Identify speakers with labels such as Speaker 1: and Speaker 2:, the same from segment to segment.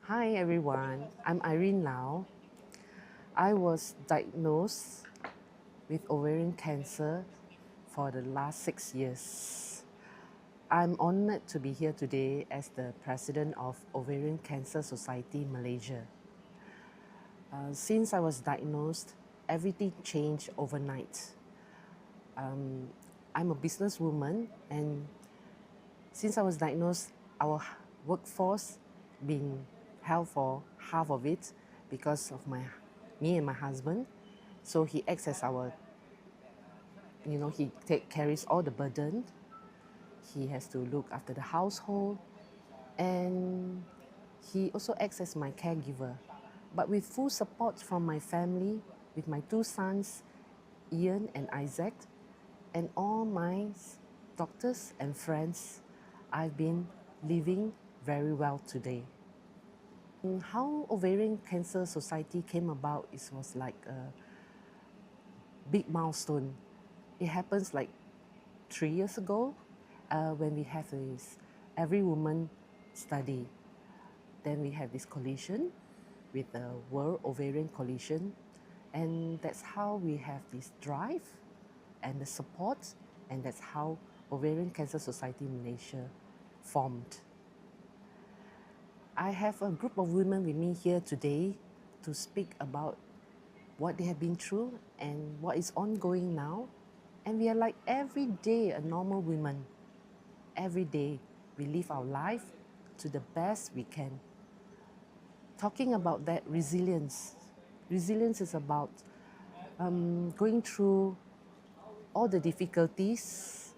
Speaker 1: Hi everyone, I'm Irene Lau. I was diagnosed with ovarian cancer for the last 6 years. I'm honored to be here today as the president of Ovarian Cancer Society Malaysia. Since I was diagnosed, everything changed overnight. I'm a businesswoman, and since I was diagnosed, our workforce been held for half of it because of me and my husband. So he acts as our, he carries all the burden. He has to look after the household, and he also acts as my caregiver. But with full support from my family, with my two sons, Ian and Isaac, and all my doctors and friends, I've been living very well today. How Ovarian Cancer Society came about was like a big milestone. It happens like 3 years ago when we have this Every Woman study. Then we have this coalition with the World Ovarian Coalition, and that's how we have this drive and the support, and that's how Ovarian Cancer Society Malaysia formed. I have a group of women with me here today to speak about what they have been through and what is ongoing now. And we are like every day a normal woman. Every day we live our life to the best we can. Talking about that resilience. Resilience is about going through all the difficulties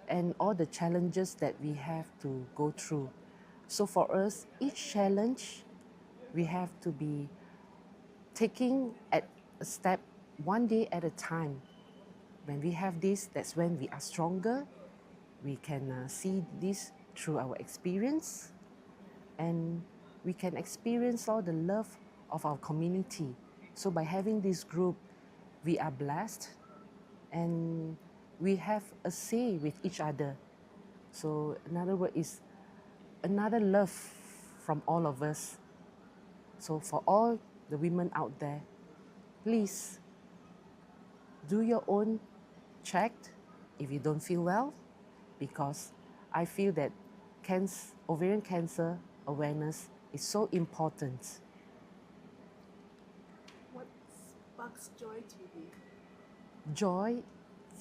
Speaker 1: and all the challenges that we have to go through. So for us, each challenge we have to be taking at a step one day at a time. When we have this, that's when we are stronger. We can see this through our experience, and we can experience all the love of our community. So by having this group, we are blessed, and we have a say with each other. So another word is another love from all of us. So for all the women out there, please do your own check if you don't feel well, because I feel that ovarian cancer awareness is so important.
Speaker 2: What sparks joy to you?
Speaker 1: Joy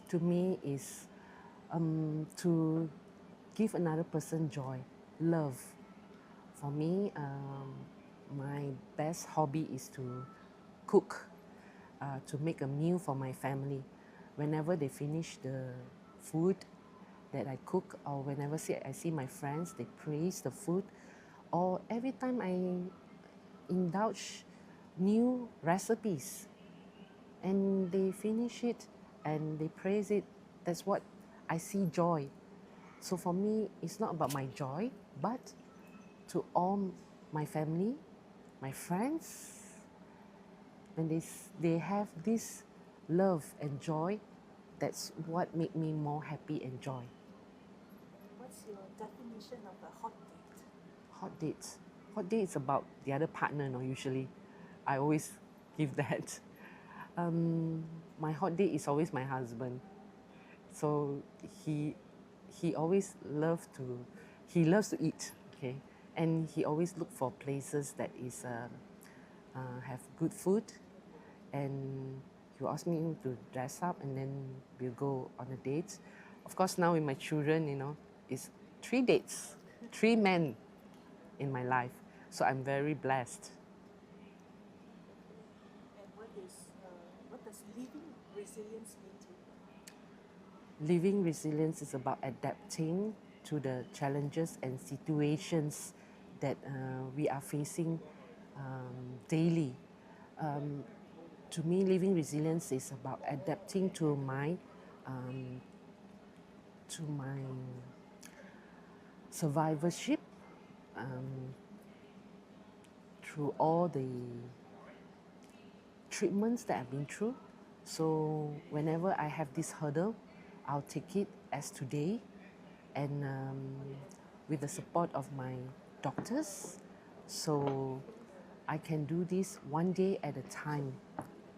Speaker 1: to me is to give another person joy, love. For me, my best hobby is to cook, to make a meal for my family. Whenever they finish the food that I cook, or whenever I see my friends, they praise the food, or every time I indulge new recipes and they finish it and they praise it, that's what I see joy. So for me, it's not about my joy, but to all my family, my friends, when they have this love and joy, that's what make me more happy and joy.
Speaker 2: What's your definition of a hot date?
Speaker 1: Hot dates. Hot date is about the other partner, no, usually. I always give that. My hot date is always my husband. So he always he loves to eat, okay, and he always look for places that is have good food, and he will ask me to dress up, and then we'll go on a date. Of course, now with my children, it's 3 dates, 3 men in my life. So I'm very blessed.
Speaker 2: And what does living resilience mean to you?
Speaker 1: Living resilience is about adapting to the challenges and situations that we are facing daily. To me, living resilience is about adapting to my survivorship through all the treatments that I've been through. So whenever I have this hurdle, I'll take it as today, and with the support of my doctors. So I can do this one day at a time.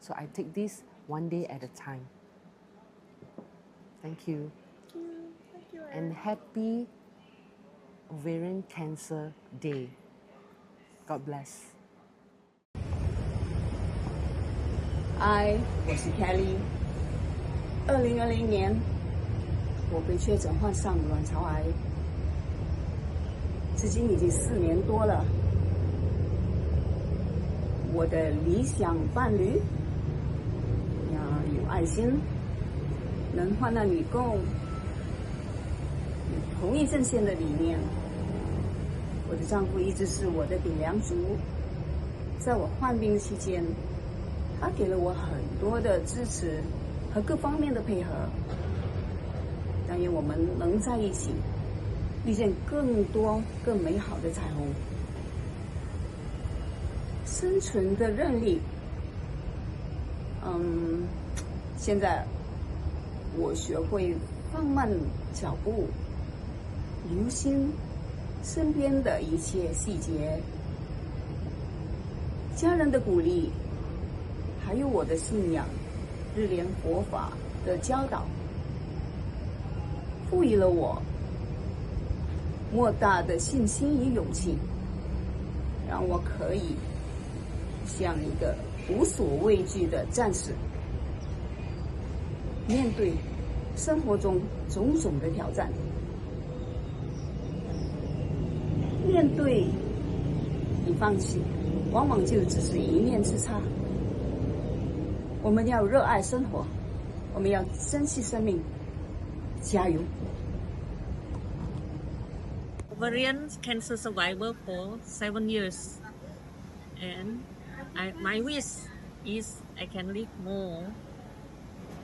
Speaker 1: So I take this one day at a time. Thank you.
Speaker 2: Thank you,
Speaker 1: And happy Ovarian Cancer Day. God bless.
Speaker 3: 嗨，我是 Kelly。2020年，我被确诊患上卵巢癌，至今已经4年多了。我的理想伴侣要有爱心，能患难与共，有同一阵线的理念。我的丈夫一直是我的顶梁柱，在我患病期间，他给了我很多的支持和各方面的配合。但愿我们能在一起，遇见更多更美好的彩虹。生存的韧力，现在我学会放慢脚步，留心身边的一切细节，家人的鼓励，还有我的信仰，日莲佛法的教导，赋予了我莫大的信心与勇气，让我可以像一个无所畏惧的战士，面对生活中种种的挑战。面对你放弃，往往就只是一念之差。我们要热爱生活，我们要珍惜生命，加油！
Speaker 4: Ovarian cancer survivor for 7 years, and my wish is I can live more,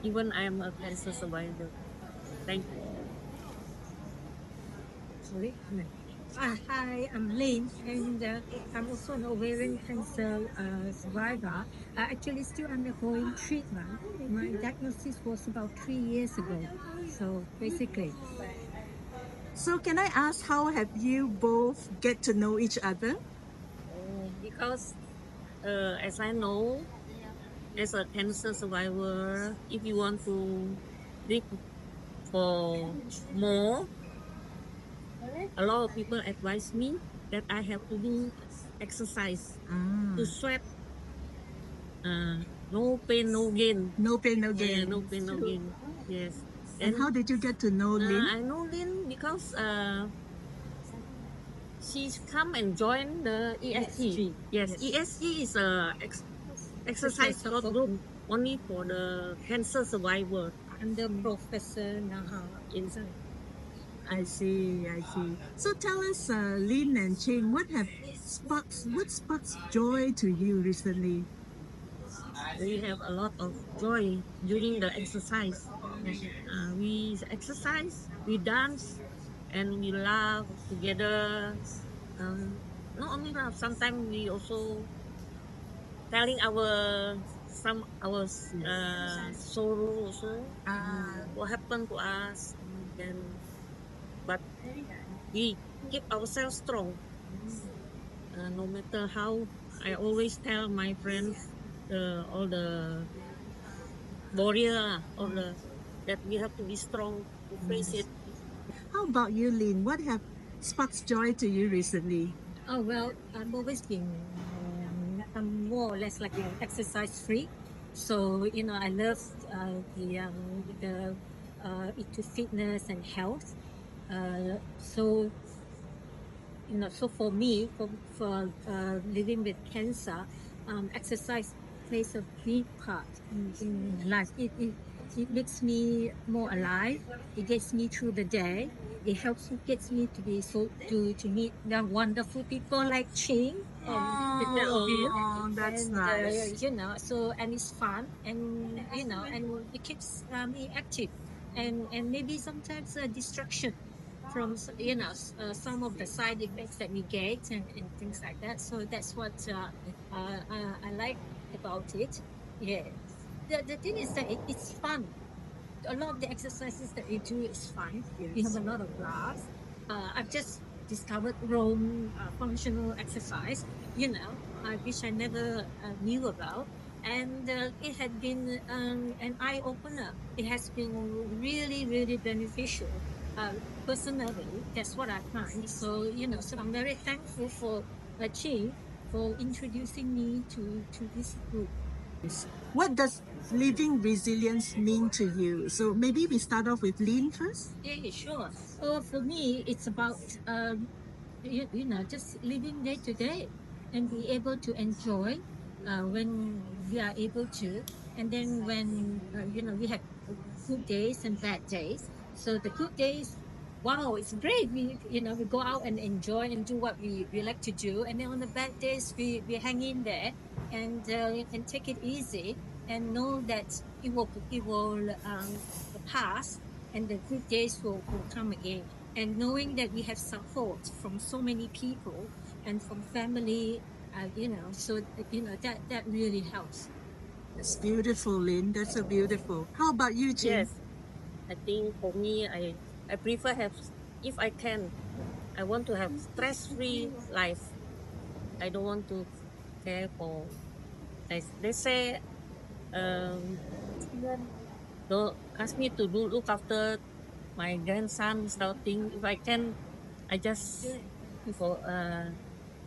Speaker 4: even I am a cancer survivor. Thank you.
Speaker 5: Sorry. Hi, I'm Lynn, and I'm also an ovarian cancer survivor. Actually still undergoing treatment. My diagnosis was about 3 years ago. So basically,
Speaker 2: So can I ask, how have you both get to know each other?
Speaker 4: Because as I know, as a cancer survivor, if you want to live for more, a lot of people advise me that I have to do exercise to sweat. No pain, no gain.
Speaker 2: No pain, no
Speaker 4: Yeah,
Speaker 2: gain.
Speaker 4: no pain, no gain. Yes.
Speaker 2: And how did you get to know Lynn?
Speaker 4: I know Lynn because she's come and joined the ESG. Yes, ESG is a exercise group only for the cancer survivor.
Speaker 5: under Professor Naha.
Speaker 4: Inside.
Speaker 2: I see. So tell us, Lynn and Ching, what sparks joy to you recently?
Speaker 4: We have a lot of joy during the exercise. We exercise, we dance, and we laugh together. Not only laugh, sometimes we also telling our sorrow also, what happened to us, but we keep ourselves strong. No matter how, I always tell my friends, all the warrior, that we have to be strong to face it.
Speaker 2: How about you, Lynn? What have sparks joy to you recently?
Speaker 5: Oh well, I've always been I'm more or less like an exercise freak. So I love the into fitness and health. So so for me, for living with cancer, exercise plays a big part in my life. It makes me more alive. It gets me through the day. It gets me to be to meet the wonderful people like Ching
Speaker 2: Oh, that's nice.
Speaker 5: so and it's fun and and it keeps me active and maybe sometimes a distraction from some of the side effects that we get and things like that. So that's what I like about it. Yeah. The thing is that it's fun. A lot of the exercises that we do is fun. We have a lot of laughs. I've just discovered Rome functional exercise, which I never knew about. And it had been an eye opener. It has been really, really beneficial. Personally, that's what I find. So, so I'm very thankful for Chi for introducing me to this group.
Speaker 2: What does living resilience mean to you? So maybe we start off with Lynn first.
Speaker 5: Yeah, sure. For me, it's about just living day to day and be able to enjoy when we are able to, and then when we have good days and bad days. So the good days, wow, it's great. We go out and enjoy and do what we like to do, and then on the bad days we hang in there and take it easy and know that it will pass and the good days will come again. And knowing that we have support from so many people and from family, so that really helps.
Speaker 2: That's beautiful, Lynn. That's so beautiful. How about you, Chin?
Speaker 4: Yes, I think for me, I prefer have, if I can, I want to have stress-free life. I don't want to care for, like they say, don't ask me to look after my grandson, this kind of thing. If I can, I just for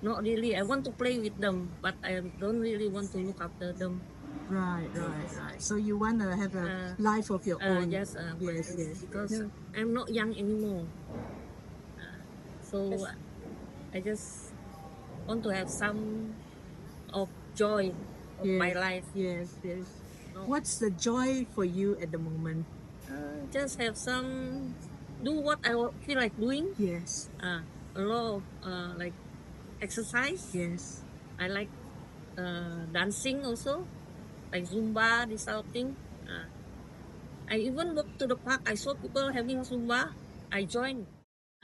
Speaker 4: not really. I want to play with them, but I don't really want to look after them.
Speaker 2: Right. So you want to have a life of your own.
Speaker 4: Yes,
Speaker 2: Yes.
Speaker 4: because
Speaker 2: No.
Speaker 4: I'm not young anymore. So I just want to have some of joy of my life.
Speaker 2: Yes.
Speaker 4: No?
Speaker 2: What's the joy for you at the moment?
Speaker 4: Just have some, do what I feel like doing.
Speaker 2: Yes.
Speaker 4: A lot of like exercise.
Speaker 2: Yes.
Speaker 4: I like dancing also, like Zumba, this sort of thing. I even walk to the park. I saw people having Zumba. I joined.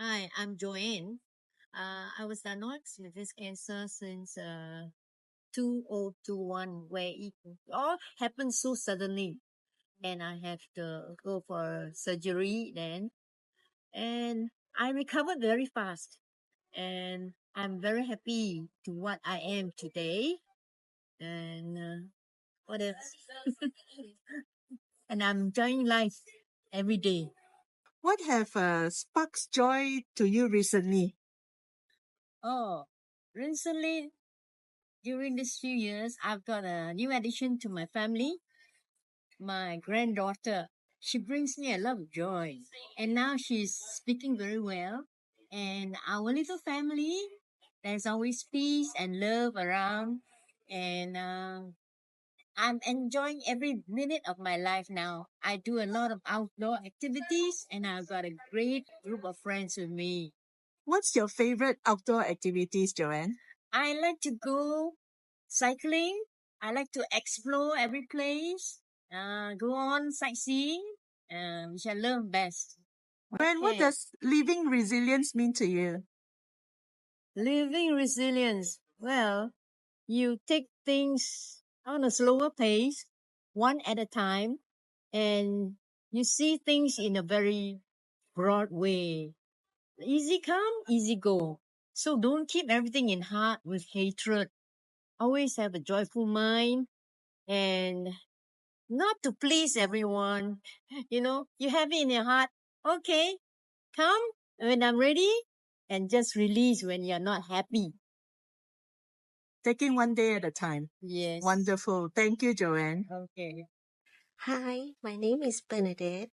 Speaker 6: Hi, I'm Joanne. I was diagnosed with this cancer since 2021, where it all happened so suddenly, and I have to go for surgery then. And I recovered very fast, and I'm very happy to what I am today. And what else? And I'm enjoying life every day.
Speaker 2: What have sparks joy to you recently?
Speaker 6: Oh, recently during these few years, I've got a new addition to my family, my granddaughter. She brings me a lot of joy. And now she's speaking very well. And our little family, there's always peace and love around. And I'm enjoying every minute of my life now. I do a lot of outdoor activities, and I've got a great group of friends with me.
Speaker 2: What's your favorite outdoor activities, Joanne?
Speaker 6: I like to go cycling. I like to explore every place. Go on sightseeing, which I love best.
Speaker 2: Joanne, what
Speaker 6: Okay.
Speaker 2: does living resilience mean to you?
Speaker 6: Living resilience. Well, you take things on a slower pace, one at a time, and you see things in a very broad way. Easy come, easy go. So don't keep everything in heart with hatred. Always have a joyful mind and not to please everyone. You have it in your heart. Okay, come when I'm ready and just release when you're not happy.
Speaker 2: Taking one day at a time.
Speaker 6: Yes.
Speaker 2: Wonderful. Thank you, Joanne.
Speaker 6: Okay.
Speaker 7: Hi, my name is Bernadette,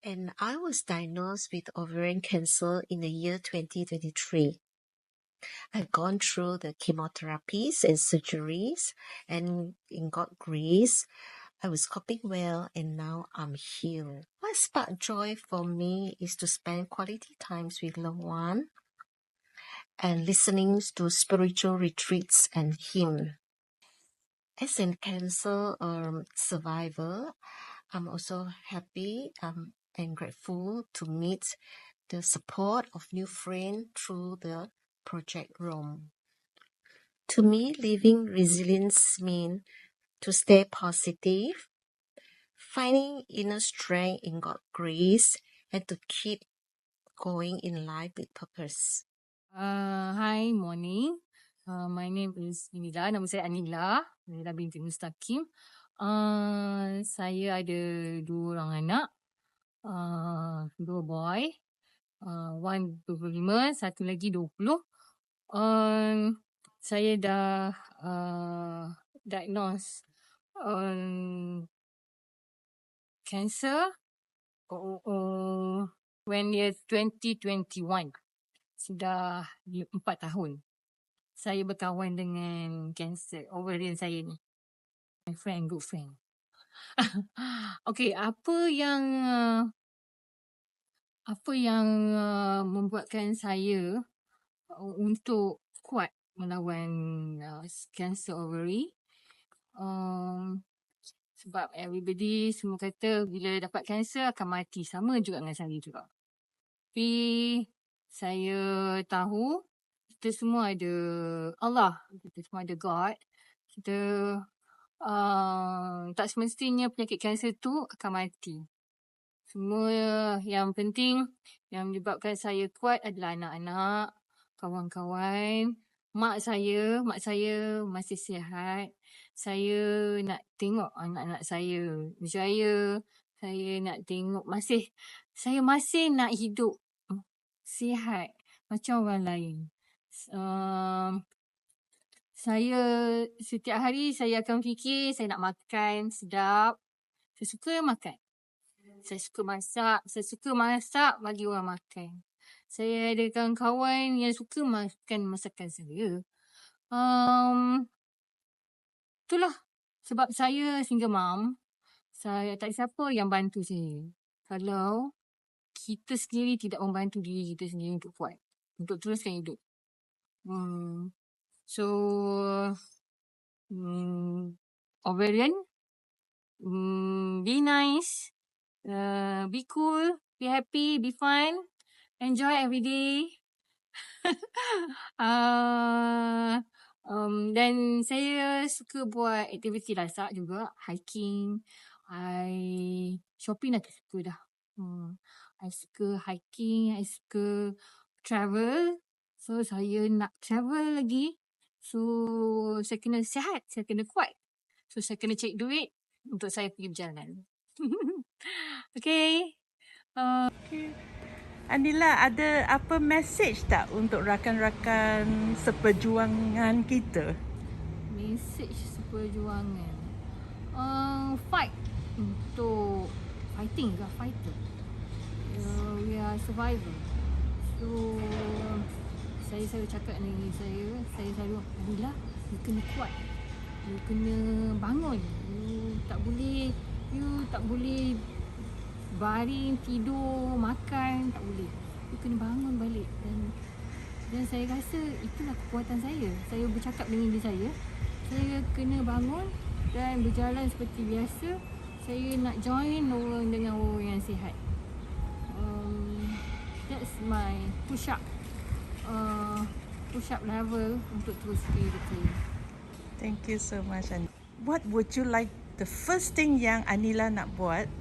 Speaker 7: and I was diagnosed with ovarian cancer in the year 2023. I've gone through the chemotherapies and surgeries, and in God's grace, I was coping well, and now I'm healed. What sparked joy for me is to spend quality times with loved ones and listening to spiritual retreats and hymns. As a cancer survivor, I'm also happy and grateful to meet the support of new friends through the Project Rome. To me, living resilience means to stay positive, finding inner strength in God's grace, and to keep going in life with purpose.
Speaker 6: Hi, morning. My name is Anila. Nama saya Anila. Anila binti Mustaqim. Saya ada 2 orang anak. 2 boy. One 25, satu lagi 20. Saya dah diagnose cancer when year 2021. Sudah 4 tahun. Saya berkawan dengan kanser ovarian saya ni. My friend, good friend. Okay, apa yang membuatkan saya untuk kuat melawan kanser ovary? Sebab everybody semua kata bila dapat kanser akan mati. Sama juga dengan saya juga. Tapi saya tahu kita semua ada Allah. Kita semua ada God. Kita tak semestinya penyakit kanser tu akan mati. Semua yang penting yang menyebabkan saya kuat adalah anak-anak, kawan-kawan, mak saya masih sihat. Saya nak tengok anak-anak saya berjaya. Saya nak tengok saya masih nak hidup sihat macam orang lain. Saya setiap hari saya akan fikir saya nak makan sedap. Saya suka makan. Saya suka masak bagi orang makan. Saya ada kawan-kawan yang suka makan masakan saya. Itulah sebab saya single mom. Saya tak ada siapa yang bantu saya. Kalau kita sendiri tidak membantu diri kita sendiri untuk kuat. Untuk teruskan hidup. So, ovarian, be nice, be cool, be happy, be fun, enjoy every day. Dan saya suka buat aktiviti lasak juga, hiking. Shopping dah tak suka dah. I suka hiking, I suka travel. So, saya nak travel lagi. So, saya kena sihat, saya kena kuat. So, saya kena cari duit untuk saya pergi berjalan. Okay.
Speaker 2: Anila, ada apa message tak untuk rakan-rakan seperjuangan kita?
Speaker 6: Message seperjuangan. Fight. Untuk fighting ke fighter. We are survivor. So, saya selalu cakap dengan diri saya selalu, Anila, you kena kuat. You kena bangun. You tak boleh baring, tidur, makan, tak boleh. You kena bangun balik. Dan saya rasa itulah kekuatan saya. Saya bercakap dengan diri saya kena bangun dan berjalan seperti biasa. Saya nak join dengan orang yang sihat. That's my push-up level untuk terus hidup saya.
Speaker 2: Thank you so much. What would you like, the first thing yang Anila nak buat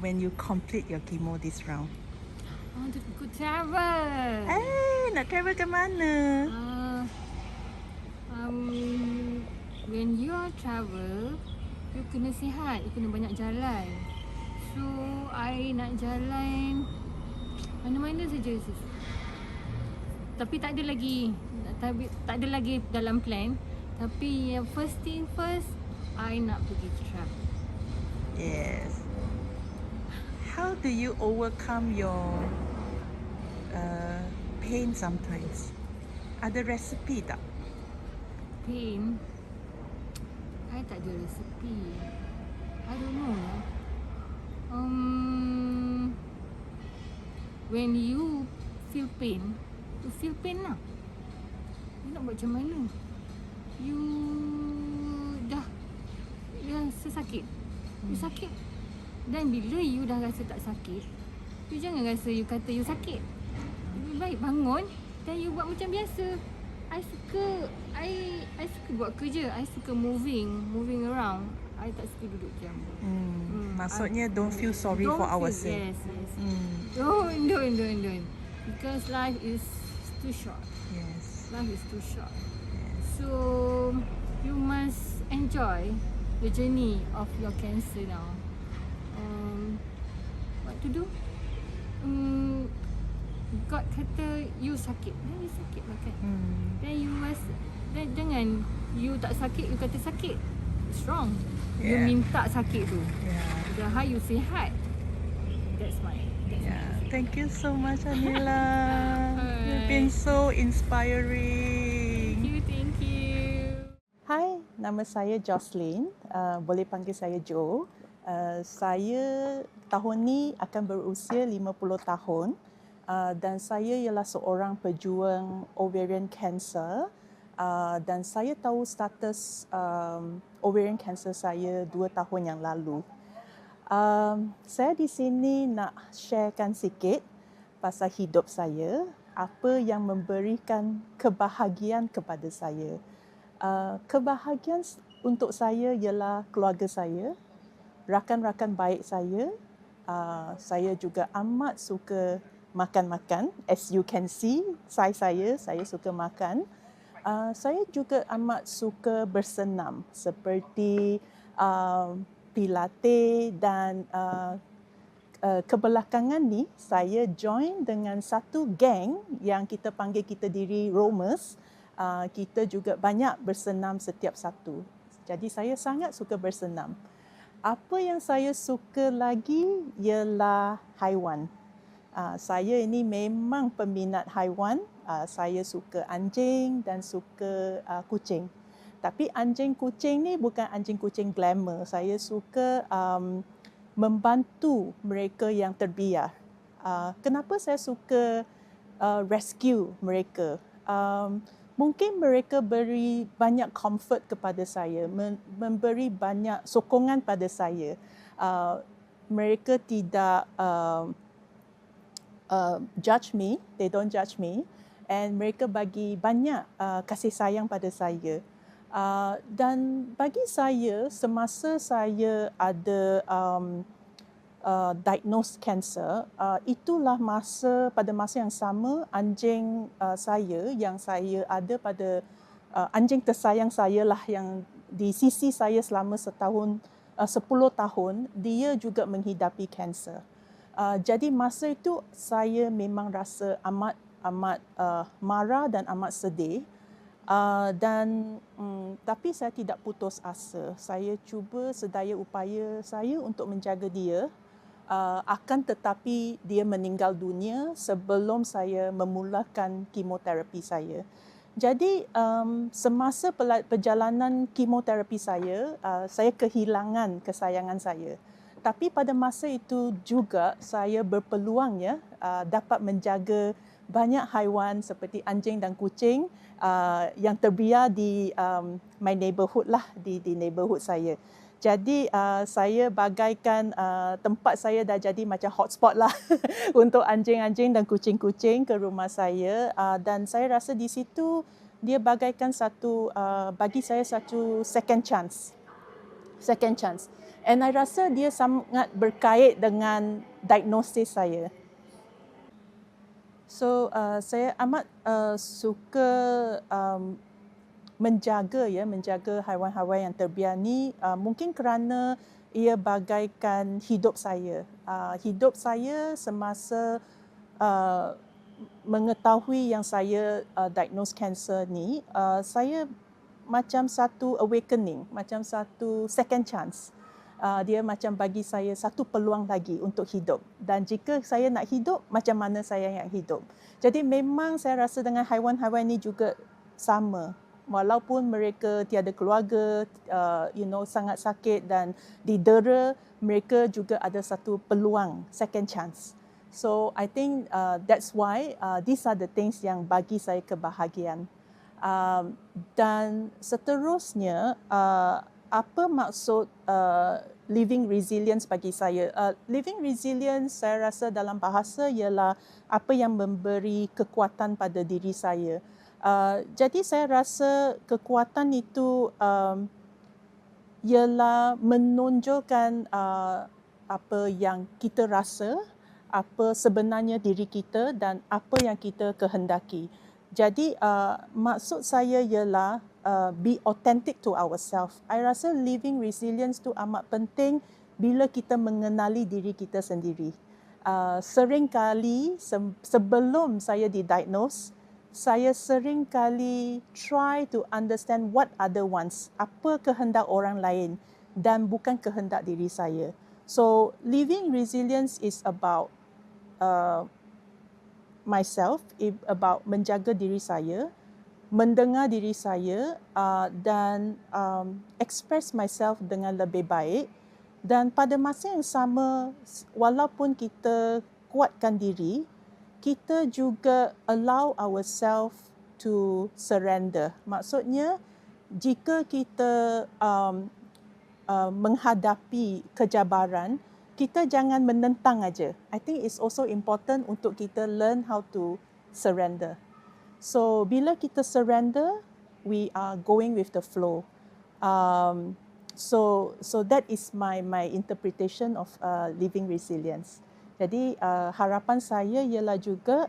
Speaker 2: when you complete your chemo this round?
Speaker 6: I want to go travel.
Speaker 2: Nak travel ke mana?
Speaker 6: When you travel, you kena sihat, you kena banyak jalan. So, I nak jalan mana-mana saja. Tapi tak ada lagi dalam plan. Tapi yang first thing first, I nak pergi travel.
Speaker 2: Yes. How do you overcome your pain sometimes? Ada resipi tak?
Speaker 6: Pain, I tak ada resipi. I don't know. When you feel pain, you feel pain lah. You nak buat macam mana? You dah sakit. You sakit. Dan bila you dah rasa tak sakit, you jangan rasa you kata you sakit. Lebih baik bangun dan you buat macam biasa. I suka buat kerja. I suka moving around. I tak suka duduk diam.
Speaker 2: Maksudnya don't feel sorry for ourselves.
Speaker 6: Yes. Don't. Because life is
Speaker 8: too short.
Speaker 2: Yes.
Speaker 8: Life is too short.
Speaker 2: Yes.
Speaker 8: So you must enjoy the journey of your cancer now. What to do? God kata you sakit, then you sakit lah kan. Then you must, then jangan you tak sakit, you kata sakit. It's wrong. You
Speaker 2: Yeah.
Speaker 8: minta sakit tu.
Speaker 2: Yeah.
Speaker 8: The high you sihat. That's my
Speaker 2: Thank you so much, Anila. You've been so inspiring.
Speaker 8: Thank you.
Speaker 2: Hai, nama saya Jocelyn. Boleh panggil saya Jo. Saya tahun ni akan berusia 50 tahun. Dan saya ialah seorang pejuang ovarian cancer. Dan saya tahu status ovarian cancer saya 2 tahun yang lalu. Saya di sini nak sharekan sikit pasal hidup saya, apa yang memberikan kebahagiaan kepada saya. Kebahagiaan untuk saya ialah keluarga saya, rakan-rakan baik saya. Saya juga amat suka makan-makan. As you can see, saya suka makan. Saya juga amat suka bersenam seperti pilates dan kebelakangan ni saya join dengan satu geng yang kita panggil kita diri roamers. Kita juga banyak bersenam setiap Sabtu. Jadi saya sangat suka bersenam. Apa yang saya suka lagi ialah haiwan. Saya ini memang peminat haiwan. Saya suka anjing dan suka kucing. Tapi anjing kucing ni bukan anjing kucing glamour. Saya suka membantu mereka yang terbiar. Kenapa saya suka rescue mereka? Mungkin mereka beri banyak comfort kepada saya, memberi banyak sokongan pada saya. Mereka tidak judge me, they don't judge me, and mereka bagi banyak kasih sayang pada saya. Dan bagi saya, semasa saya ada diagnosed cancer, itulah pada masa yang sama anjing saya yang saya ada pada anjing tersayang saya lah yang di sisi saya selama 10 tahun, dia juga menghidapi kanser. Jadi masa itu saya memang rasa amat marah dan amat sedih. Tapi saya tidak putus asa. Saya cuba sedaya upaya saya untuk menjaga dia. Akan tetapi dia meninggal dunia sebelum saya memulakan kemoterapi saya. Jadi semasa perjalanan kemoterapi saya kehilangan kesayangan saya. Tapi pada masa itu juga saya berpeluang dapat menjaga banyak haiwan seperti anjing dan kucing yang terbiar di my neighborhood lah, di neighborhood saya. Jadi saya bagaikan tempat saya dah jadi macam hotspot lah untuk anjing-anjing dan kucing-kucing ke rumah saya. Dan saya rasa di situ dia bagaikan bagi saya satu second chance. And I rasa dia sangat berkait dengan diagnosis saya. So saya amat suka menjaga haiwan-haiwan yang terbiar ni, mungkin kerana ia bagaikan hidup saya. Hidup saya semasa mengetahui yang saya diagnosed cancer ni, saya macam satu awakening, macam satu second chance. Dia macam bagi saya satu peluang lagi untuk hidup. Dan jika saya nak hidup, macam mana saya nak hidup. Jadi memang saya rasa dengan haiwan-haiwan ini juga sama. Walaupun mereka tiada keluarga, sangat sakit dan didera, mereka juga ada satu peluang, second chance. So I think that's why these are the things yang bagi saya kebahagiaan. Dan seterusnya, apa maksud living resilience bagi saya? Living resilience saya rasa dalam bahasa ialah apa yang memberi kekuatan pada diri saya. Jadi saya rasa kekuatan itu ialah menonjolkan apa yang kita rasa, apa sebenarnya diri kita dan apa yang kita kehendaki. Jadi maksud saya ialah be authentic to ourselves. I rasa living resilience tu amat penting bila kita mengenali diri kita sendiri. Sering kali sebelum saya didiagnose, saya sering kali try to understand what other wants, apa kehendak orang lain dan bukan kehendak diri saya. So living resilience is about myself, about menjaga diri saya, mendengar diri saya dan express myself dengan lebih baik. Dan pada masa yang sama, walaupun kita kuatkan diri, kita juga allow ourselves to surrender. Maksudnya, jika kita menghadapi kejabaran, kita jangan menentang aja. I think it's also important untuk kita learn how to surrender. So bila kita surrender, we are going with the flow. So that is my interpretation of living resilience. Jadi harapan saya ialah juga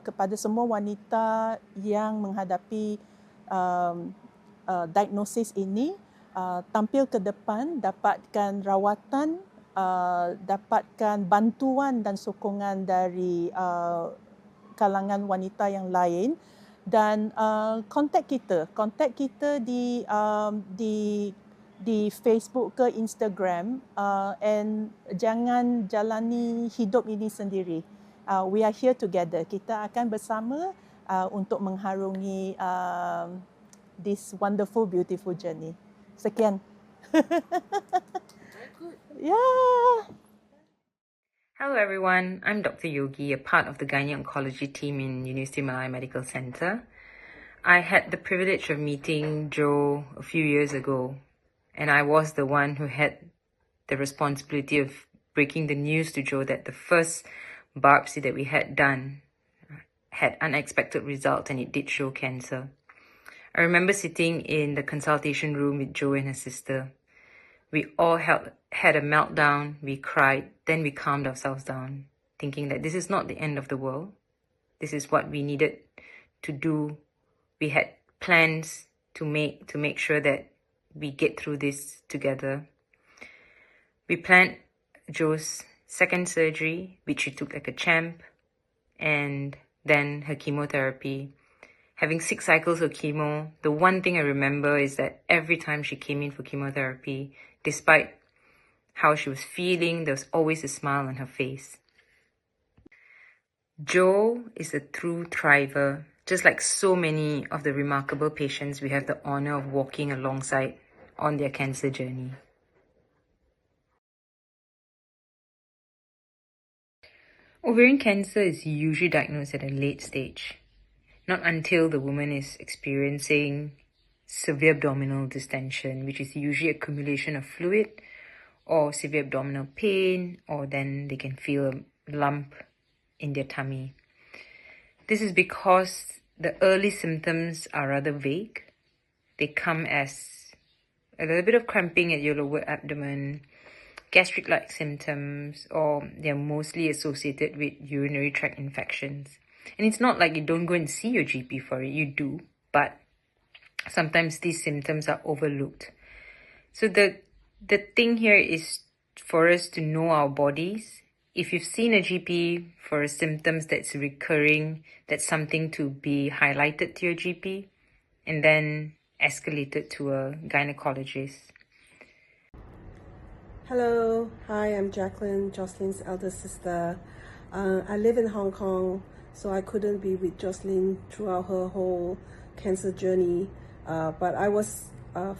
Speaker 2: kepada semua wanita yang menghadapi diagnosis ini, tampil ke depan, dapatkan rawatan, dapatkan bantuan dan sokongan dari kalangan wanita yang lain dan kontak kita di Facebook ke Instagram and jangan jalani hidup ini sendiri. We are here together. Kita akan bersama untuk mengharungi this wonderful, beautiful journey. Sekian. Yeah.
Speaker 9: Hello everyone, I'm Dr. Yogi, a part of the Gynae Oncology team in University Malaya Medical Center. I had the privilege of meeting Jo a few years ago, and I was the one who had the responsibility of breaking the news to Jo that the first biopsy that we had done had unexpected results and it did show cancer. I remember sitting in the consultation room with Jo and her sister. We all had a meltdown, we cried, then we calmed ourselves down, thinking that this is not the end of the world. This is what we needed to do. We had plans to make sure that we get through this together. We planned Jo's second surgery, which she took like a champ, and then her chemotherapy. Having 6 cycles of chemo, the one thing I remember is that every time she came in for chemotherapy, despite how she was feeling, there was always a smile on her face. Jo is a true thriver, just like so many of the remarkable patients we have the honor of walking alongside on their cancer journey. Ovarian cancer is usually diagnosed at a late stage, not until the woman is experiencing severe abdominal distension, which is usually accumulation of fluid, or severe abdominal pain, or then they can feel a lump in their tummy. This is because the early symptoms are rather vague. They come as a little bit of cramping at your lower abdomen, gastric-like symptoms, or they're mostly associated with urinary tract infections. And it's not like you don't go and see your GP for it, you do, but sometimes these symptoms are overlooked. So the thing here is for us to know our bodies. If you've seen a GP for symptoms that's recurring, that's something to be highlighted to your GP and then escalated to a gynecologist.
Speaker 10: Hello, hi, I'm Jacqueline, Jocelyn's elder sister. I live in Hong Kong, so I couldn't be with Jocelyn throughout her whole cancer journey. But I was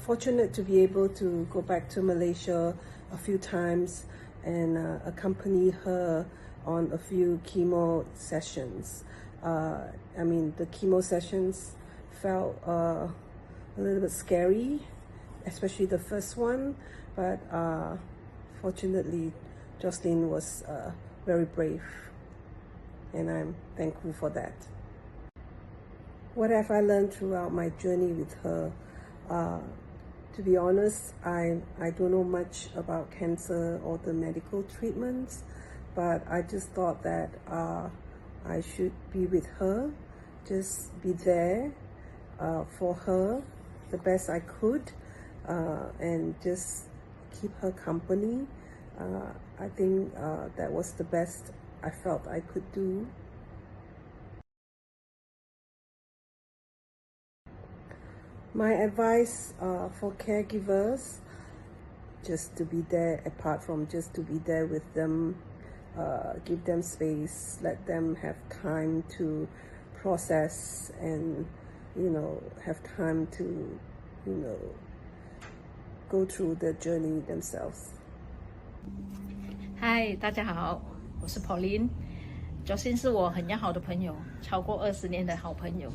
Speaker 10: fortunate to be able to go back to Malaysia a few times and accompany her on a few chemo sessions. I mean, the chemo sessions felt a little bit scary, especially the first one, but fortunately, Jocelyn was very brave, and I'm thankful for that. What have I learned throughout my journey with her? To be honest, I don't know much about cancer or the medical treatments, but I just thought that I should be with her just be there for her the best I could, and just keep her company. I think that was the best I felt I could do. My advice for caregivers, just to be there, apart from just to be there with them, give them space, let them have time to process and, have time to, go through the journey themselves.
Speaker 11: 嗨，大家好，我是 Pauline。Jocelyn 是我很要好的朋友，超过20年的好朋友。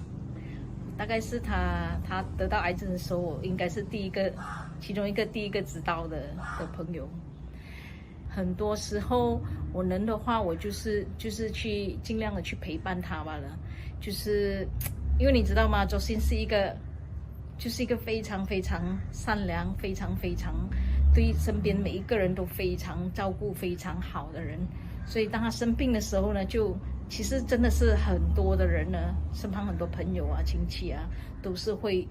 Speaker 11: 大概是他得到癌症的时候，我应该是其中第一个知道的朋友。很多时候我能的话，我就是去尽量的去陪伴他罢了。就是因为你知道吗 ，Jocelyn 是一个非常非常善良、非常非常对身边每一个人都非常照顾、非常好的人。所以当他生病的时候呢，其实真的是很多的人呢，身旁很多朋友啊、亲戚啊，都是会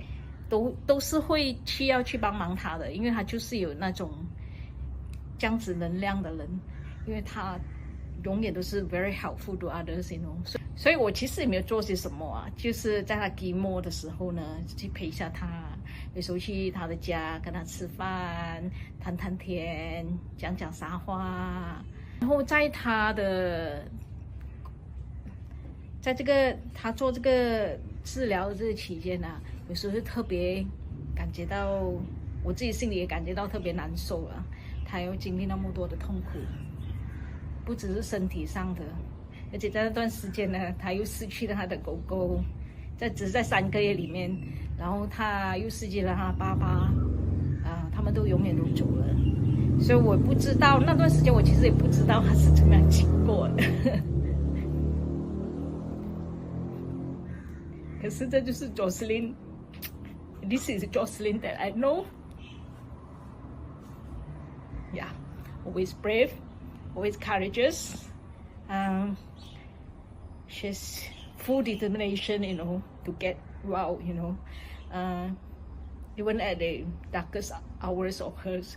Speaker 11: 要去帮忙他的，因为他就是有那种这样子能量的人，因为他永远都是 very helpful to others， 所以我其实也没有做些什么啊，就是在他 chemo 的时候呢，去陪一下他，有时候去他的家跟他吃饭、谈谈天、讲讲傻话，然后在他做这个治疗的这个期间啊，有时候是特别感觉到我自己心里也感觉到特别难受啊。他要经历那么多的痛苦，不只是身体上的，而且在那段时间呢，他又失去了他的狗狗，只是在3个月里面，然后他又失去了他爸爸，他们都永远都走了，所以我不知道那段时间，我其实也不知道他是怎么样经过的。可是这就是 Jocelyn， This is Jocelyn that I know. Yeah, always brave, always courageous. She's full determination, to get well, even at the darkest hours of hers,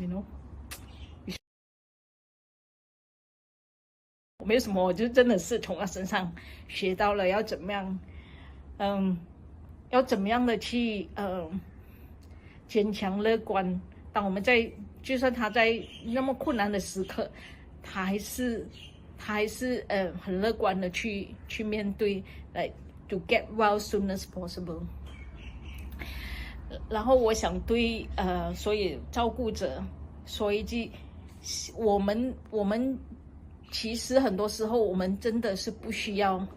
Speaker 11: 我没有什么，我就真的是从她身上学到了要怎么样的去坚强乐观。当我们就算他在那么困难的时刻，他还是很乐观的去面对 ，like to get well soon as possible。然后我想对所有照顾者说一句，我们其实很多时候我们真的是不需要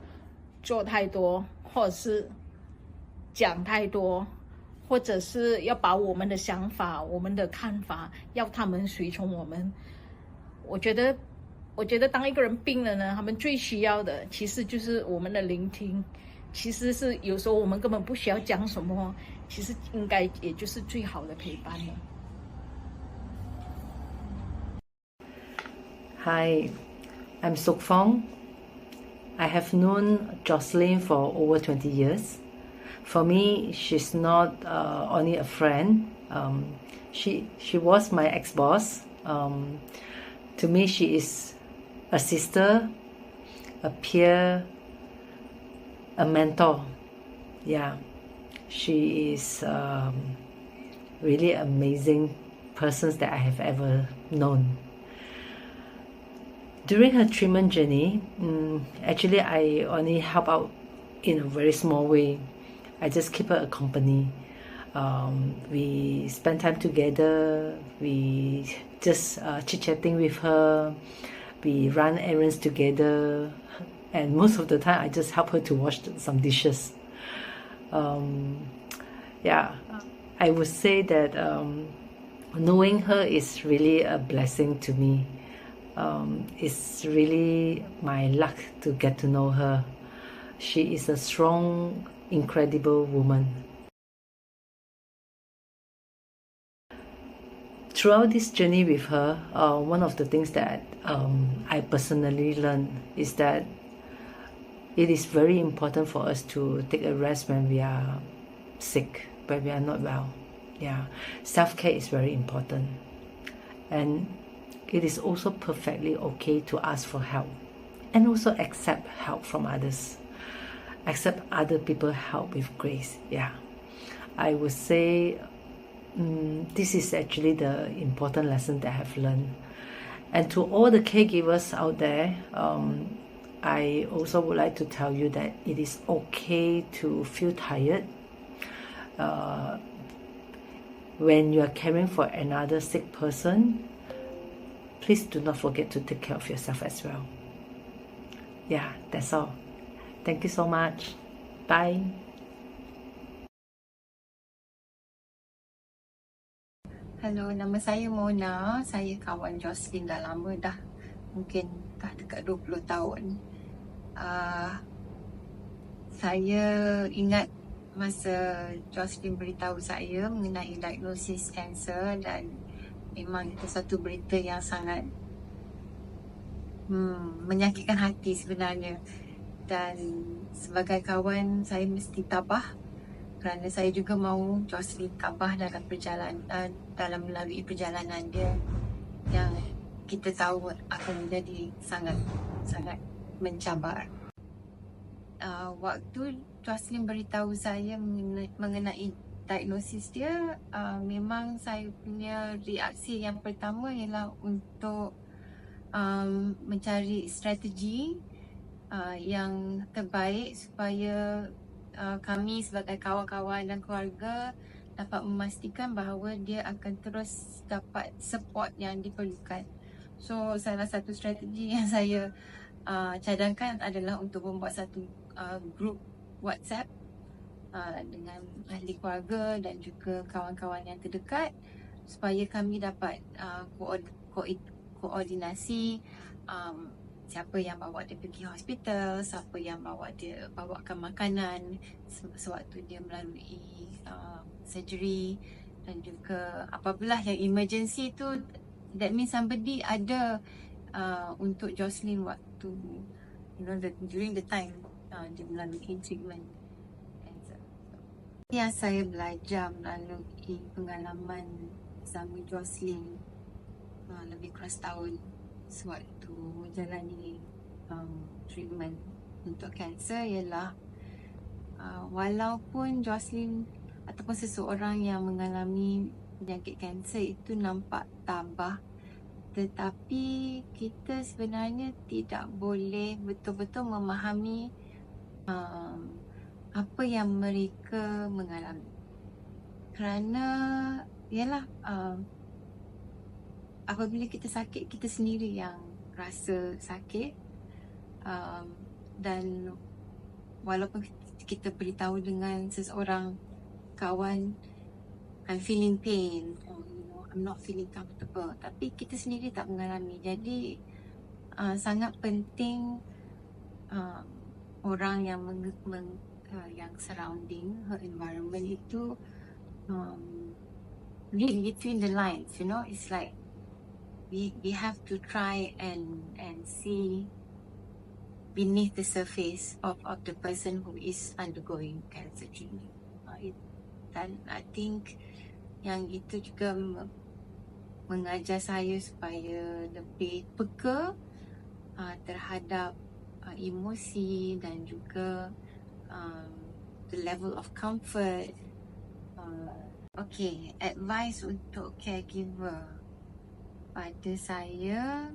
Speaker 11: 做太多，或者是讲太多。或者是要把我们的想法、我们的看法，要他们随从我们。我觉得当一个人病了呢，他们最需要的其实就是我们的聆听。其实是有时候我们根本不需要讲什么，其实应该也就是最好的陪伴了。
Speaker 12: Hi, I'm Sok Fong. I have known Jocelyn for over 20 years. For me, she's not only a friend. She was my ex-boss. To me, she is a sister, a peer, a mentor. Yeah, she is really amazing person that I have ever known. During her treatment journey, actually I only help out in a very small way. I just keep her company. We spend time together. We just chit-chatting with her. We run errands together. And most of the time, I just help her to wash some dishes. Yeah, I would say that knowing her is really a blessing to me. It's really my luck to get to know her. She is a strong, incredible woman. Throughout this journey with her, one of the things that I personally learned is that it is very important for us to take a rest when we are sick, when we are not well. Yeah, self-care is very important. And it is also perfectly okay to ask for help and also accept help from others. Accept other people help with grace. Yeah, I would say this is actually the important lesson that I have learned. And to all the caregivers out there, I also would like to tell you that it is okay to feel tired when you are caring for another sick person. Please do not forget to take care of yourself as well. Yeah, that's all. Thank you so much. Bye.
Speaker 13: Hello, nama saya Mona. Saya kawan Jocelyn dah lama dah. Mungkin dah dekat 20 tahun. Saya ingat masa Jocelyn beritahu saya mengenai diagnosis kanser, dan memang itu satu berita yang sangat menyakitkan hati sebenarnya. Dan sebagai kawan, saya mesti tabah kerana saya juga mahu Jocelyn tabah dalam melalui perjalanan dia yang kita tahu akan menjadi sangat mencabar. Waktu Jocelyn beritahu saya mengenai diagnosis dia, memang saya punya reaksi yang pertama ialah untuk mencari strategi yang terbaik supaya kami sebagai kawan-kawan dan keluarga dapat memastikan bahawa dia akan terus dapat support yang diperlukan. So salah satu strategi yang saya cadangkan adalah untuk membuat satu grup WhatsApp dengan ahli keluarga dan juga kawan-kawan yang terdekat supaya kami dapat koordinasi siapa yang bawa dia pergi hospital, siapa yang bawakan makanan sewaktu dia melalui surgery, dan juga apabila yang emergency tu, that means somebody ada untuk Jocelyn waktu during the time dia melalui treatment. Yang saya belajar melalui pengalaman bersama Jocelyn lebih kurang setahun sewaktu menjalani treatment untuk kanser ialah walaupun Jocelyn ataupun seseorang yang mengalami penyakit kanser itu nampak tabah, tetapi kita sebenarnya tidak boleh betul-betul memahami apa yang mereka mengalami. Kerana ialah apabila kita sakit, kita sendiri yang rasa sakit, dan walaupun kita beritahu dengan seseorang kawan, I'm feeling pain, or I'm not feeling comfortable, tapi kita sendiri tak mengalami. Jadi sangat penting orang yang yang surrounding her environment itu read between the lines, it's like we have to try and see beneath the surface of the person who is undergoing cancer treatment. Dan I think yang itu juga mengajar saya supaya lebih peka terhadap emosi dan juga the level of comfort. Okay, advice untuk caregiver. Pada saya,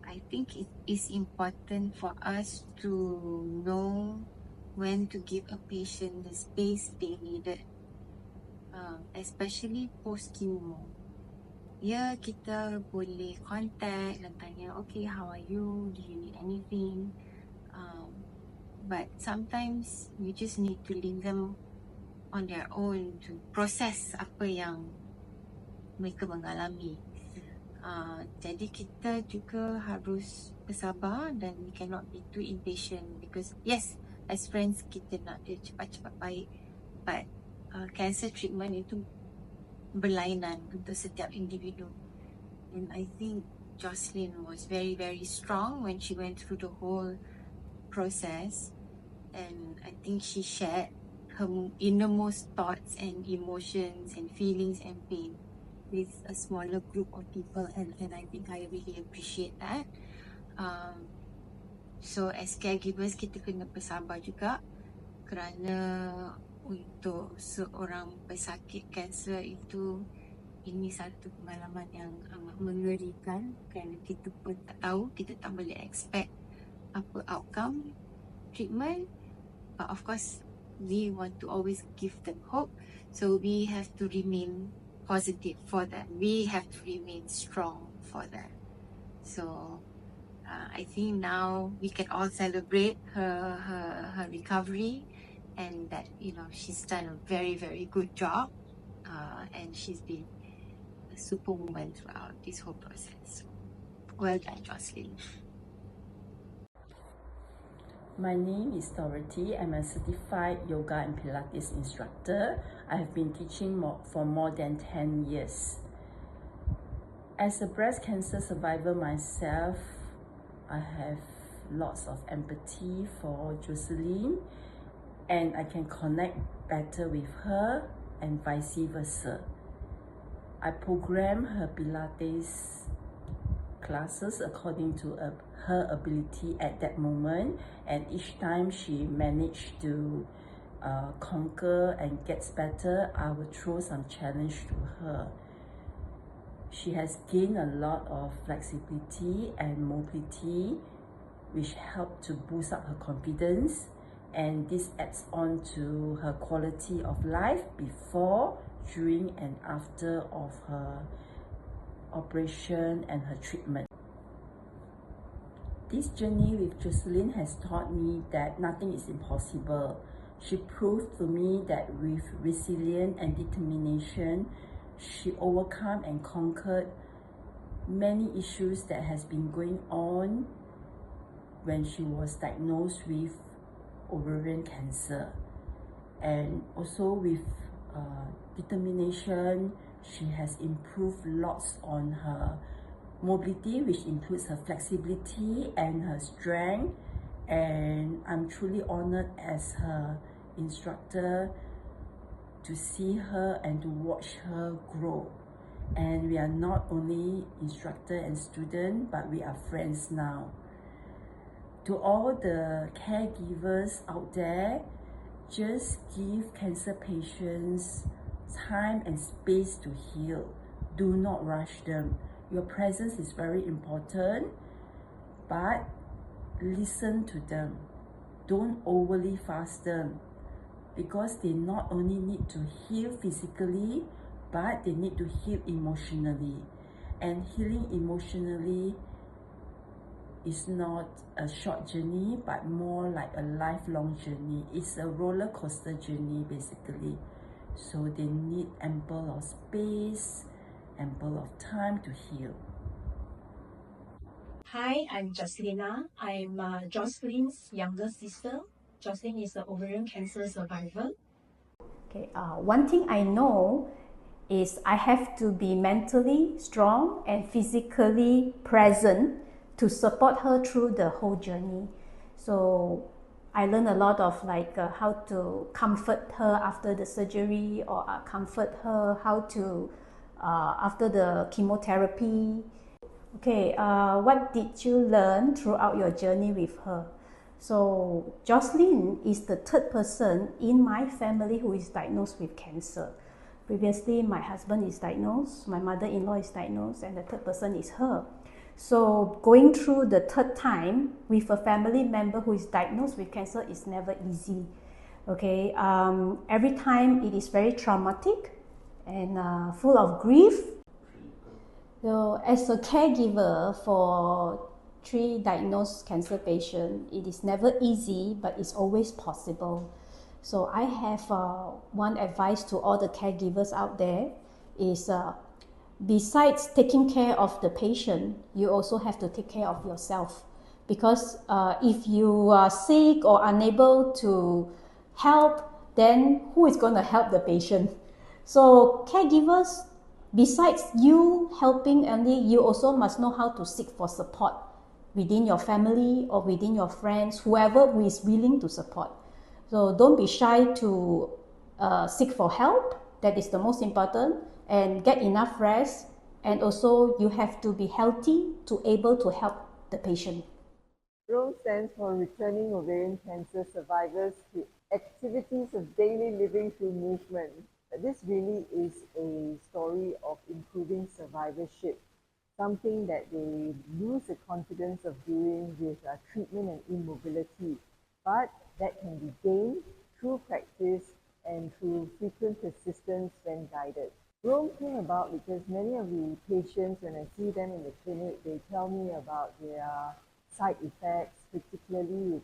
Speaker 13: I think it is important for us to know when to give a patient the space they needed, especially post chemo. Ya, kita boleh contact dan tanya, okay, how are you? Do you need anything? But sometimes you just need to leave them on their own to process apa yang mereka mengalami. Jadi kita juga harus bersabar dan we cannot be too impatient, because yes, as friends kita nak dia cepat-cepat baik, but cancer treatment itu berlainan untuk setiap individu. And I think Jocelyn was very, very strong when she went through the whole process, and I think she shared her innermost thoughts and emotions and feelings and pain with a smaller group of people, and I think I really appreciate that. So as caregivers, kita kena bersabar juga, kerana untuk seorang pesakit kanser itu, ini satu pengalaman yang amat mengerikan, kerana kita pun tak tahu, kita tak boleh expect apa outcome treatment, but of course we want to always give them hope, so we have to remain positive for them, we have to remain strong for them. So I think now we can all celebrate her recovery, and that, you know, she's done a very, very good job, and she's been a superwoman throughout this whole process. Well done, Jocelyn.
Speaker 14: My name is Dorothy. I'm a certified yoga and Pilates instructor. I have been teaching for more than 10 years. As a breast cancer survivor myself, I have lots of empathy for Jocelyn, and I can connect better with her and vice versa. I program her Pilates classes according to her ability at that moment, and each time she managed to conquer and gets better, I will throw some challenge to her. She has gained a lot of flexibility and mobility, which help to boost up her confidence, and this adds on to her quality of life before, during and after of her operation and her treatment. This journey with Jocelyn has taught me that nothing is impossible. She proved to me that with resilience and determination, she overcome and conquered many issues that has been going on when she was diagnosed with ovarian cancer. And also with determination, she has improved lots on her mobility, which includes her flexibility and her strength. And I'm truly honored as her instructor to see her and to watch her grow. And we are not only instructor and student, but we are friends now. To all the caregivers out there, just give cancer patients time and space to heal. Do not rush them. Your presence is very important, but listen to them. Don't overly fast them, because they not only need to heal physically, but they need to heal emotionally. And healing emotionally is not a short journey, but more like a lifelong journey. It's a roller coaster journey, basically. So they need ample of space, ample of time to heal.
Speaker 15: Hi, I'm Jocelina. I'm Jocelyn's younger sister. Jocelyn is an ovarian cancer survivor. Okay, one thing I know is I have to be mentally strong and physically present to support her through the whole journey. So I learned a lot of how to comfort her after the surgery, or comfort her how to after the chemotherapy. Okay, what did you learn throughout your journey with her? So Jocelyn is the third person in my family who is diagnosed with cancer. Previously, my husband is diagnosed, my mother-in-law is diagnosed, and the third person is her. So going through the third time with a family member who is diagnosed with cancer is never easy. Okay, every time it is very traumatic and full of grief. So as a caregiver for 3 diagnosed cancer patients, it is never easy, but it's always possible. So I have one advice to all the caregivers out there is besides taking care of the patient, you also have to take care of yourself. Because if you are sick or unable to help, then who is going to help the patient? So caregivers, besides you helping only, you also must know how to seek for support. within your family or within your friends, whoever who is willing to support. So don't be shy to seek for help. That is the most important, and get enough rest. And also you have to be healthy to able to help the patient.
Speaker 16: ROME stands for Returning Ovarian Cancer Survivors to Activities of Daily Living Through Movement. This really is a story of improving survivorship, something that they lose the confidence of doing with treatment and immobility. But that can be gained through practice and through frequent persistence when guided. ROME came about because many of the patients, when I see them in the clinic, they tell me about their side effects, particularly with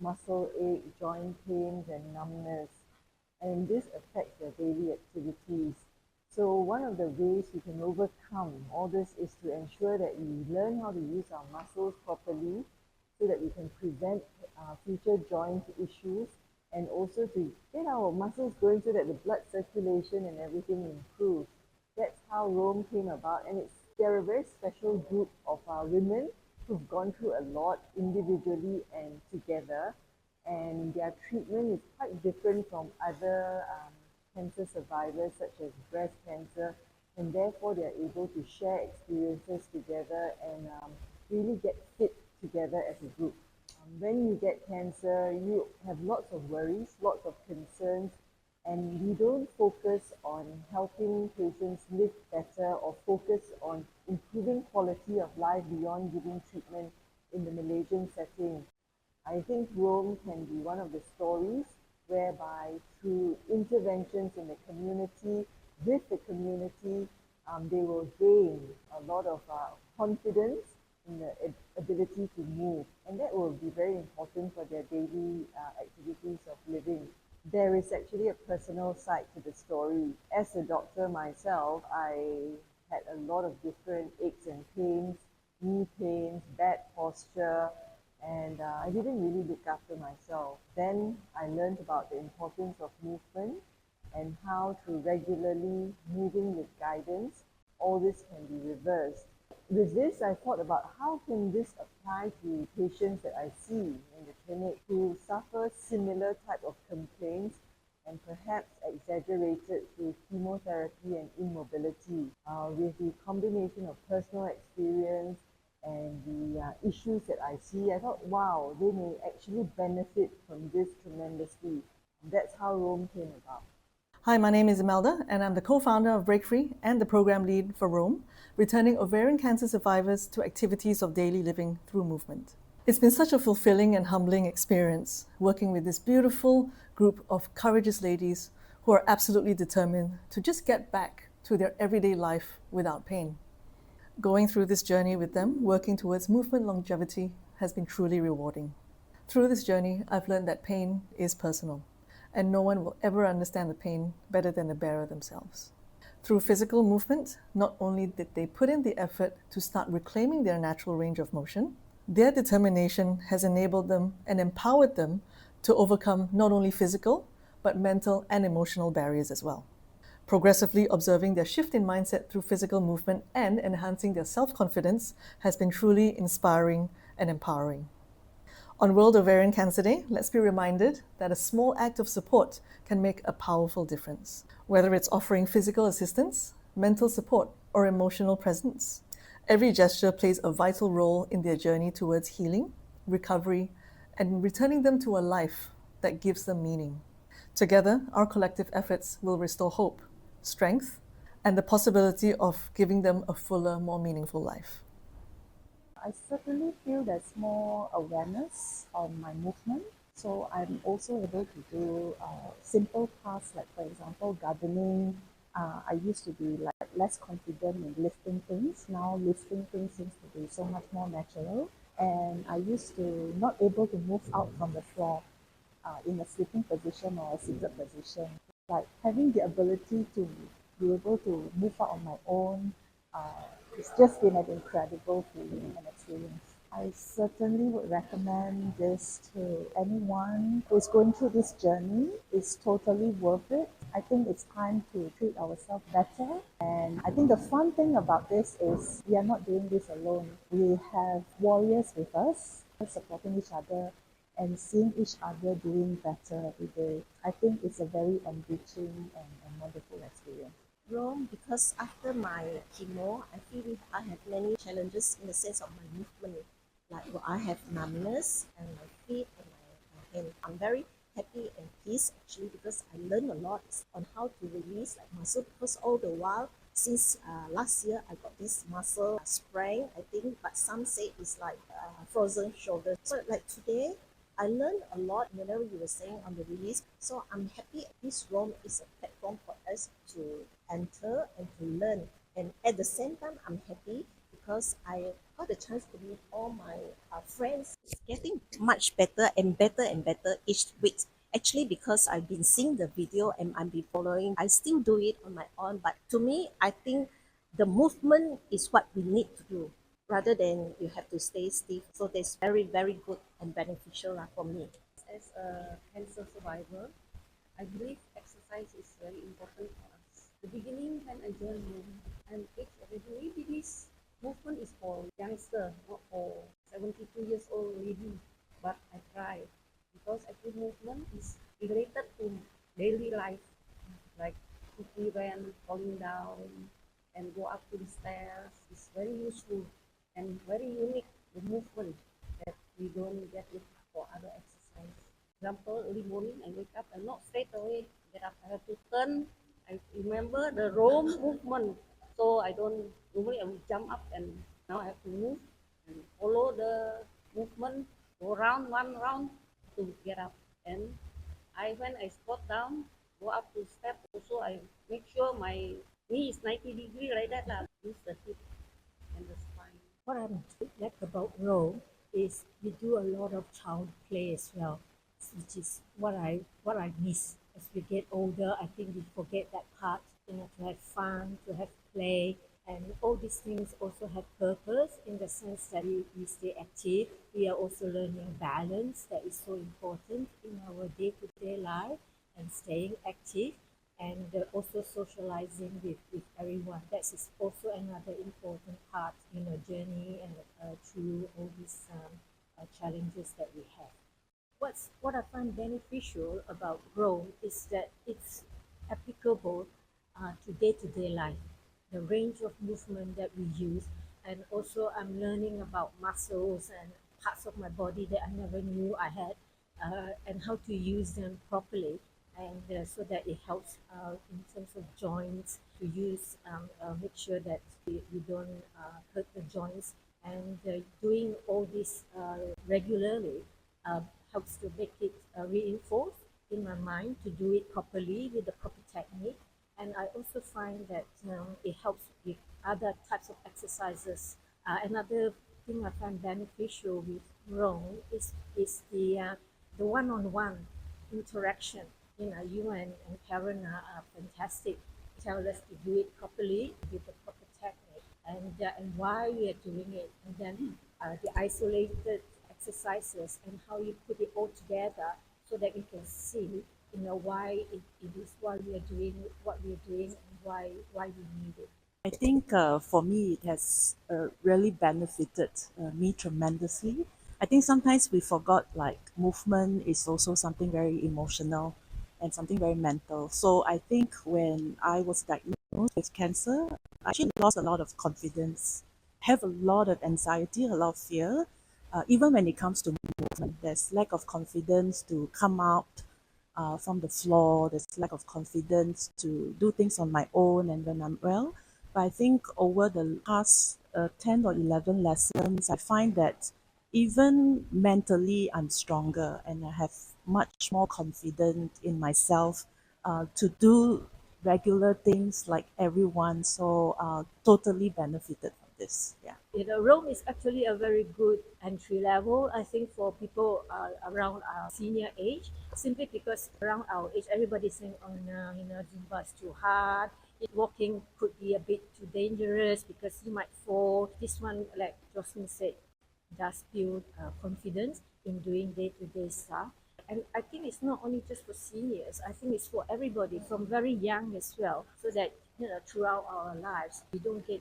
Speaker 16: muscle ache, joint pains, and numbness. And this affects their daily activities. So one of the ways we can overcome all this is to ensure that we learn how to use our muscles properly so that we can prevent future joint issues, and also to get our muscles going so that the blood circulation and everything improves. That's how ROME came about, and they're a very special group of women who've gone through a lot individually and together, and their treatment is quite different from other cancer survivors such as breast cancer, and therefore they're able to share experiences together and really get fit together as a group. When you get cancer, you have lots of worries, lots of concerns, and we don't focus on helping patients live better or focus on improving quality of life beyond giving treatment in the Malaysian setting. I think ROME can be one of the stories whereby through interventions in the community, with the community, they will gain a lot of confidence in the ability to move, and that will be very important for their daily activities of living. There is actually a personal side to the story. As a doctor myself, I had a lot of different aches and pains, knee pains, bad posture, and I didn't really look after myself. Then I learned about the importance of movement and how through regularly moving with guidance, all this can be reversed. With this, I thought about how can this apply to patients that I see in the clinic who suffer similar type of complaints and perhaps exaggerated through chemotherapy and immobility. With the combination of personal experience and the issues that I see, I thought, wow, they may actually benefit from this tremendously. That's how ROME came about.
Speaker 17: Hi, my name is Imelda, and I'm the co-founder of Break Free and the program lead for ROME, returning ovarian cancer survivors to activities of daily living through movement. It's been such a fulfilling and humbling experience working with this beautiful group of courageous ladies who are absolutely determined to just get back to their everyday life without pain. Going through this journey with them, working towards movement longevity, has been truly rewarding. Through this journey, I've learned that pain is personal, and no one will ever understand the pain better than the bearer themselves. Through physical movement, not only did they put in the effort to start reclaiming their natural range of motion, their determination has enabled them and empowered them to overcome not only physical, but mental and emotional barriers as well. Progressively observing their shift in mindset through physical movement and enhancing their self-confidence has been truly inspiring and empowering. On World Ovarian Cancer Day, let's be reminded that a small act of support can make a powerful difference. Whether it's offering physical assistance, mental support, or emotional presence, every gesture plays a vital role in their journey towards healing, recovery, and returning them to a life that gives them meaning. Together, our collective efforts will restore hope, strength, and the possibility of giving them a fuller, more meaningful life.
Speaker 18: I certainly feel there's more awareness on my movement, so I'm also able to do simple tasks like, for example, gardening. I used to be less confident in lifting things. Now lifting things seems to be so much more natural, and I used to not able to move out from the floor in a sitting position or a seated position. Like having the ability to be able to move out on my own, it's just been an incredible feeling and experience. I certainly would recommend this to anyone who is going through this journey. It's totally worth it. I think it's time to treat ourselves better. And I think the fun thing about this is we are not doing this alone. We have warriors with us, supporting each other and seeing each other doing better every day. I think it's a very enriching and wonderful experience.
Speaker 19: Rome, because after my chemo, I feel I have many challenges in the sense of my movement. Like I have numbness and my feet and my hand. I'm very happy and peace actually because I learned a lot on how to release like muscle because all the while since last year I got this muscle sprain I think, but some say it's like frozen shoulder. So like today I learned a lot whenever you were saying on the release. So I'm happy this room is a platform for us to enter and to learn. And at the same time, I'm happy because I got the chance to meet all my friends. It's getting much better and better and better each week. Actually, because I've been seeing the video and I've been following, I still do it on my own. But to me, I think the movement is what we need to do rather than you have to stay stiff. So that's very, very good and beneficial for me.
Speaker 20: As a cancer survivor, I believe exercise is very important for us. The beginning when I joined home, I'm age already. Maybe this movement is for youngster, not for 72 years old lady. But I try because I think movement is related to daily life, like to prevent falling down and go up to the stairs. It's very useful and very unique, the movement that we don't get it for other exercise. Example, early morning I wake up and not straight away get up. I have to turn. I remember the Rome movement. So I don't normally I will jump up and now I have to move and follow the movement, go round one round to get up. And when I squat down, go up to step also I make sure my knee is 90 degree like that lah. Use the hip and the spine.
Speaker 21: What I like about row is we do a lot of child play as well, which is what I miss. As we get older, I think we forget that part, to have fun, to have play, and all these things also have purpose in the sense that we stay active. We are also learning balance that is so important in our day-to-day life and staying active and also socializing with everyone. That is also another important part in a journey and through all these challenges that we have. What I find beneficial about Grow is that it's applicable to day-to-day life, the range of movement that we use, and also I'm learning about muscles and parts of my body that I never knew I had, and how to use them properly, and so that it helps in terms of joints to use, make sure that we don't hurt the joints, and doing all this regularly helps to make it reinforced in my mind to do it properly with the proper technique. And I also find that it helps with other types of exercises. Another thing I find beneficial with Rome is the one-on-one interaction. You and Karen are fantastic. Tell us to do it properly with the proper technique and why we are doing it, and then the isolated exercises and how you put it all together so that we can see why it is why we are doing what we are doing and why we need it.
Speaker 22: I think for me it has really benefited me tremendously. I think sometimes we forgot like movement is also something very emotional and something very mental. So I think when I was diagnosed with cancer, I actually lost a lot of confidence, have a lot of anxiety, a lot of fear. Even when it comes to movement, there's lack of confidence to come out from the floor. There's lack of confidence to do things on my own and when I'm well. But I think over the past 10 or 11 lessons, I find that even mentally I'm stronger and I have much more confidence in myself to do regular things like everyone. So totally benefited from this. Yeah.
Speaker 21: Rome is actually a very good entry level, I think, for people around our senior age, simply because around our age, everybody's saying, oh no, Zumba is too hard. Walking could be a bit too dangerous because you might fall. This one, like Jocelyn said, does build confidence in doing day-to-day stuff. And I think it's not only just for seniors, I think it's for everybody from very young as well, so that throughout our lives we don't get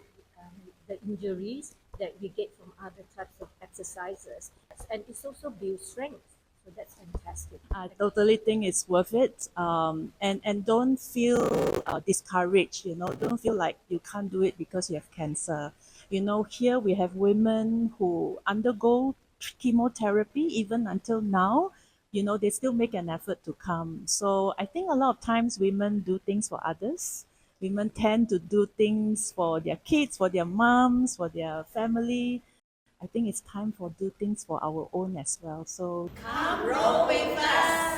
Speaker 21: the injuries that we get from other types of exercises. And it's also builds strength. So that's fantastic.
Speaker 22: I totally think it's worth it. And don't feel discouraged. Don't feel like you can't do it because you have cancer. Here we have women who undergo chemotherapy even until now. They still make an effort to come. So I think a lot of times women do things for others. Women tend to do things for their kids, for their moms, for their family. I think it's time for do things for our own as well. So
Speaker 1: Come roll with us.